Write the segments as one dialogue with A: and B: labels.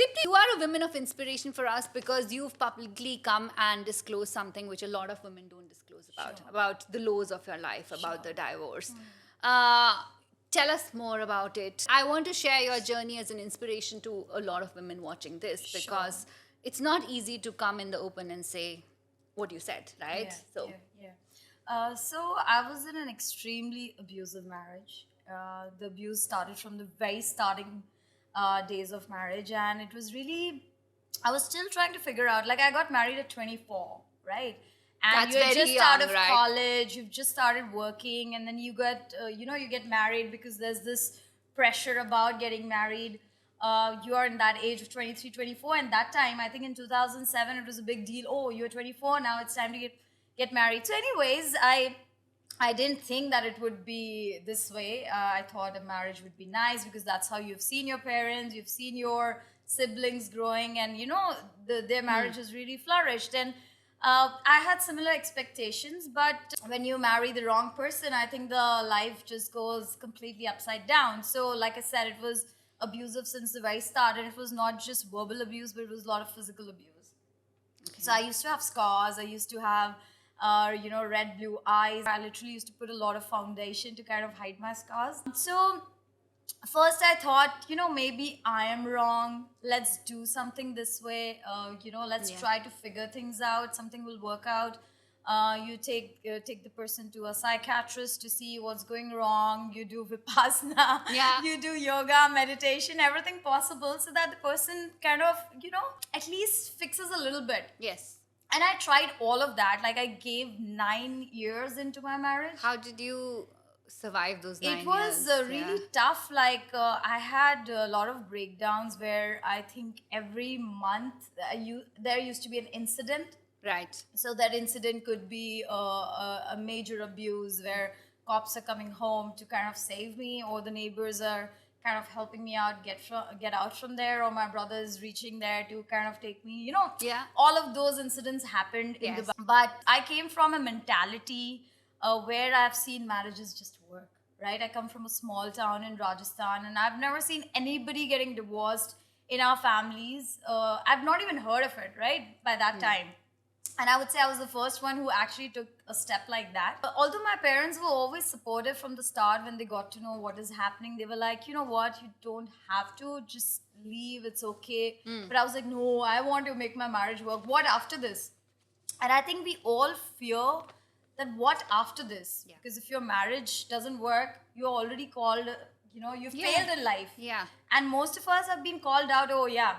A: Dipti, you are a woman of inspiration for us because you've publicly come and disclosed something which a lot of women don't disclose about the lows of your life, about the divorce. Tell us more about it. I want to share your journey as an inspiration to a lot of women watching this because it's not easy to come in the open and say what you said, right?
B: So I was in an extremely abusive marriage. The abuse started from the very starting days of marriage, and it was really, I was still trying to figure out. Like, I got married at 24, right? And
A: That's
B: you're
A: very
B: just out
A: young,
B: of
A: right?
B: college, you've just started working, and then you get, you get married because there's this pressure about getting married. You are in that age of 23, 24, and that time, I think in 2007, it was a big deal. Oh, you're 24, now it's time to get married. So, anyways, I didn't think that it would be this way. I thought a marriage would be nice because that's how you've seen your parents, you've seen your siblings growing, and their marriage has really flourished. And I had similar expectations, but when you marry the wrong person, I think the life just goes completely upside down. So, like I said, it was abusive since the very start, and it was not just verbal abuse, but it was a lot of physical abuse. So I used to have scars. I used to have, red, blue eyes. I literally used to put a lot of foundation to kind of hide my scars. So first I thought, maybe I am wrong. Let's do something this way. Let's try to figure things out. Something will work out. You take the person to a psychiatrist to see what's going wrong. You do vipassana.
A: Yeah.
B: You do yoga, meditation, everything possible, so that the person kind of, at least fixes a little bit.
A: Yes.
B: And I tried all of that. Like, I gave 9 years into my marriage.
A: How did you survive those 9 years?
B: It was really tough. Like, I had a lot of breakdowns where I think every month there used to be an incident.
A: Right.
B: So that incident could be a major abuse where cops are coming home to kind of save me, or the neighbors are kind of helping me out get out from there, or my brother is reaching there to kind of take me. All of those incidents happened in the. But I came from a mentality where I've seen marriages just work. Right, I come from a small town in Rajasthan, and I've never seen anybody getting divorced in our families. I've not even heard of it. Right, by that time. And I would say I was the first one who actually took a step like that. But although my parents were always supportive from the start, when they got to know what is happening, they were like, you know what, you don't have to, just leave, it's okay. But I was like, no, I want to make my marriage work. What after this? And I think we all fear that what after this?
A: Yeah.
B: Because if your marriage doesn't work, you're already called, you failed in life.
A: Yeah.
B: And most of us have been called out, oh yeah,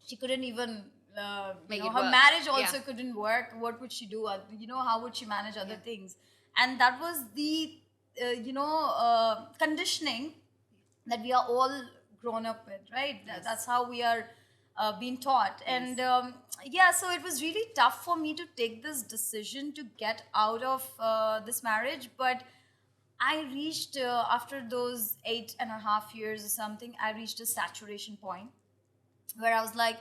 B: she couldn't even... her
A: work.
B: marriage also couldn't work. What would she do? How would she manage other things? And that was the conditioning that we are all grown up with, right? That's how we are being taught. And so it was really tough for me to take this decision to get out of this marriage. But I reached, after those 8.5 years or something, I reached a saturation point where I was like,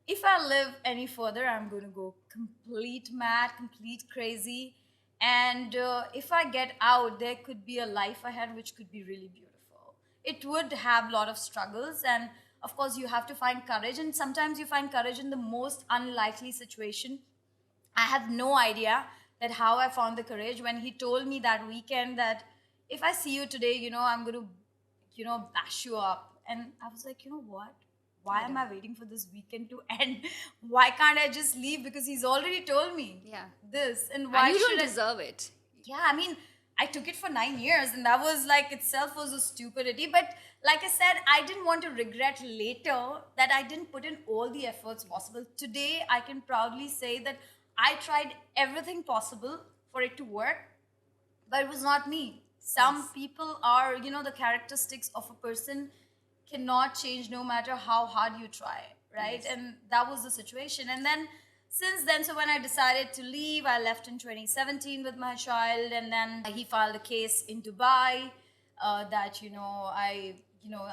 B: if I live any further, I'm going to go complete mad, complete crazy. And if I get out, there could be a life ahead which could be really beautiful. It would have a lot of struggles. And of course, you have to find courage. And sometimes you find courage in the most unlikely situation. I have no idea that how I found the courage when he told me that weekend that if I see you today, I'm going to, bash you up. And I was like, you know what? Why am I waiting for this weekend to end? Why can't I just leave? Because he's already told me this. And why
A: you
B: should
A: don't deserve it.
B: Yeah, I mean, I took it for 9 years, and that was like itself was a stupidity. But like I said, I didn't want to regret later that I didn't put in all the efforts possible. Today, I can proudly say that I tried everything possible for it to work, but it was not me. Some people are, the characteristics of a person cannot change no matter how hard you try, right? And that was the situation. And then since then, so when I decided to leave, I left in 2017 with my child, and then he filed a case in Dubai that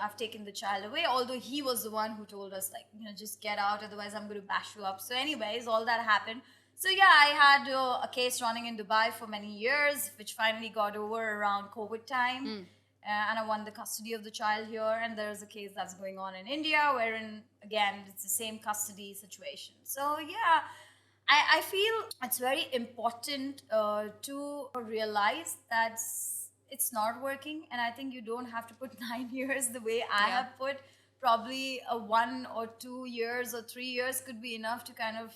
B: I've taken the child away, although he was the one who told us, like, just get out, otherwise I'm going to bash you up. So anyways, all that happened. So yeah, I had a case running in Dubai for many years, which finally got over around COVID time. And I won the custody of the child here. And there's a case that's going on in India, wherein again, it's the same custody situation. So yeah, I feel it's very important to realize that it's not working, and I think you don't have to put 9 years the way I
A: Yeah.
B: have put. Probably a 1 or 2 years or 3 years could be enough to kind of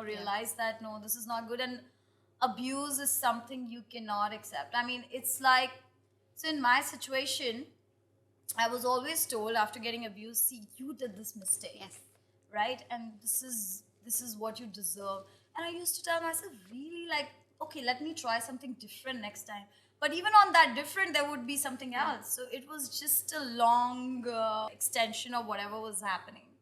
B: realize that no, this is not good, and abuse is something you cannot accept. I mean, it's like, so in my situation, I was always told after getting abused, see, you did this mistake,
A: Yes.
B: right? And this is what you deserve. And I used to tell myself, really, like, okay, let me try something different next time. But even on that different, there would be something else. So it was just a long extension of whatever was happening.